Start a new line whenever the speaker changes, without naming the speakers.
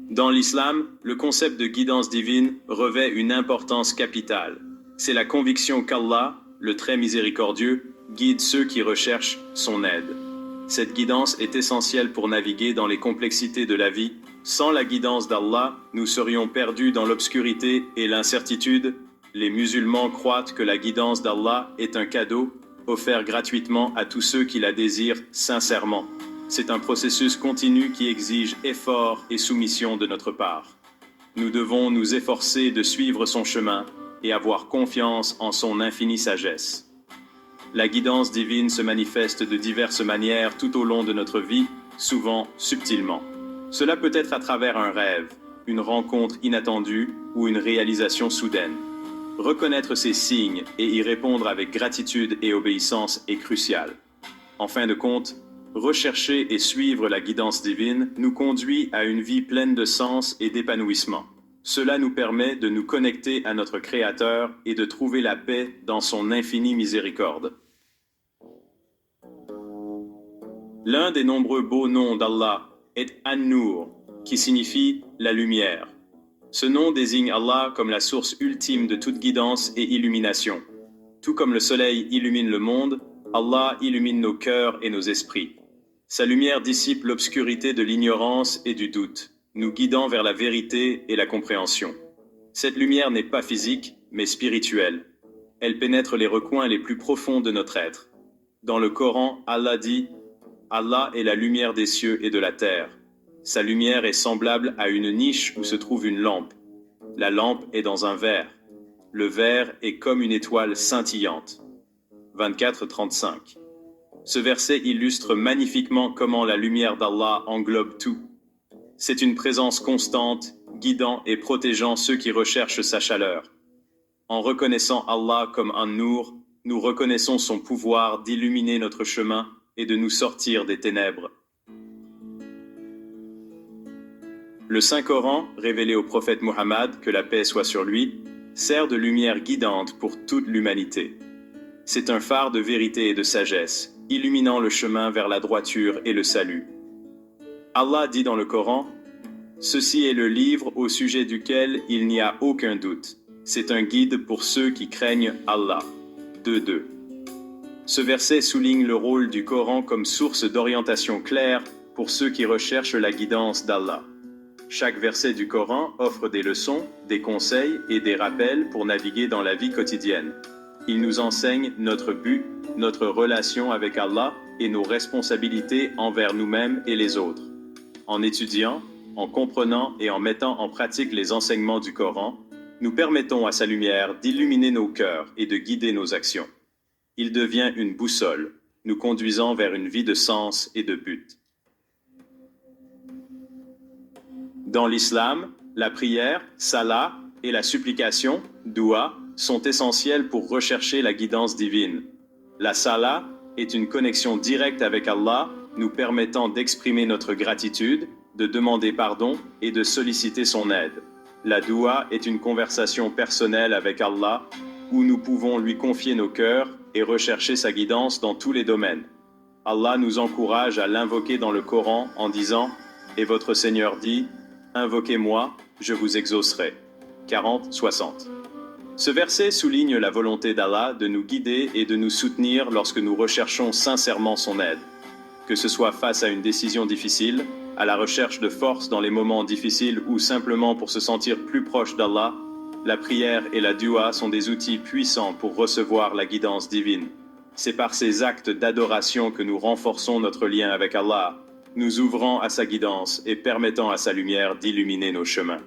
Dans l'islam, le concept de guidance divine revêt une importance capitale. C'est la conviction qu'Allah, le très miséricordieux, guide ceux qui recherchent son aide. Cette guidance est essentielle pour naviguer dans les complexités de la vie. Sans la guidance d'Allah, nous serions perdus dans l'obscurité et l'incertitude. Les musulmans croient que la guidance d'Allah est un cadeau offert gratuitement à tous ceux qui la désirent sincèrement. C'est un processus continu qui exige effort et soumission de notre part. Nous devons nous efforcer de suivre son chemin et avoir confiance en son infinie sagesse. La guidance divine se manifeste de diverses manières tout au long de notre vie, souvent subtilement. Cela peut être à travers un rêve, une rencontre inattendue ou une réalisation soudaine. Reconnaître ces signes et y répondre avec gratitude et obéissance est crucial. En fin de compte, rechercher et suivre la guidance divine nous conduit à une vie pleine de sens et d'épanouissement. Cela nous permet de nous connecter à notre Créateur et de trouver la paix dans son infinie miséricorde. L'un des nombreux beaux noms d'Allah est An-Nur, qui signifie la lumière. Ce nom désigne Allah comme la source ultime de toute guidance et illumination. Tout comme le soleil illumine le monde, Allah illumine nos cœurs et nos esprits. Sa lumière dissipe l'obscurité de l'ignorance et du doute, nous guidant vers la vérité et la compréhension. Cette lumière n'est pas physique, mais spirituelle. Elle pénètre les recoins les plus profonds de notre être. Dans le Coran, Allah dit « Allah est la lumière des cieux et de la terre. Sa lumière est semblable à une niche où se trouve une lampe. La lampe est dans un verre. Le verre est comme une étoile scintillante. » 24-35. Ce verset illustre magnifiquement comment la lumière d'Allah englobe tout. C'est une présence constante, guidant et protégeant ceux qui recherchent sa chaleur. En reconnaissant Allah comme un Nour, nous reconnaissons son pouvoir d'illuminer notre chemin et de nous sortir des ténèbres. Le Saint-Coran, révélé au prophète Muhammad, que la paix soit sur lui, sert de lumière guidante pour toute l'humanité. C'est un phare de vérité et de sagesse, illuminant le chemin vers la droiture et le salut. Allah dit dans le Coran, « Ceci est le livre au sujet duquel il n'y a aucun doute. C'est un guide pour ceux qui craignent Allah. » 2.2. Ce verset souligne le rôle du Coran comme source d'orientation claire pour ceux qui recherchent la guidance d'Allah. Chaque verset du Coran offre des leçons, des conseils et des rappels pour naviguer dans la vie quotidienne. Il nous enseigne notre but, notre relation avec Allah et nos responsabilités envers nous-mêmes et les autres. En étudiant, en comprenant et en mettant en pratique les enseignements du Coran, nous permettons à sa lumière d'illuminer nos cœurs et de guider nos actions. Il devient une boussole, nous conduisant vers une vie de sens et de but. Dans l'islam, la prière, salat, et la supplication, doua, sont essentielles pour rechercher la guidance divine. La salat est une connexion directe avec Allah, nous permettant d'exprimer notre gratitude, de demander pardon et de solliciter son aide. La doua est une conversation personnelle avec Allah, où nous pouvons lui confier nos cœurs et rechercher sa guidance dans tous les domaines. Allah nous encourage à l'invoquer dans le Coran en disant « Et votre Seigneur dit, invoquez-moi, je vous exaucerai. » 40-60. Ce verset souligne la volonté d'Allah de nous guider et de nous soutenir lorsque nous recherchons sincèrement son aide. Que ce soit face à une décision difficile, à la recherche de force dans les moments difficiles ou simplement pour se sentir plus proche d'Allah, la prière et la dua sont des outils puissants pour recevoir la guidance divine. C'est par ces actes d'adoration que nous renforçons notre lien avec Allah, nous ouvrant à sa guidance et permettant à sa lumière d'illuminer nos chemins.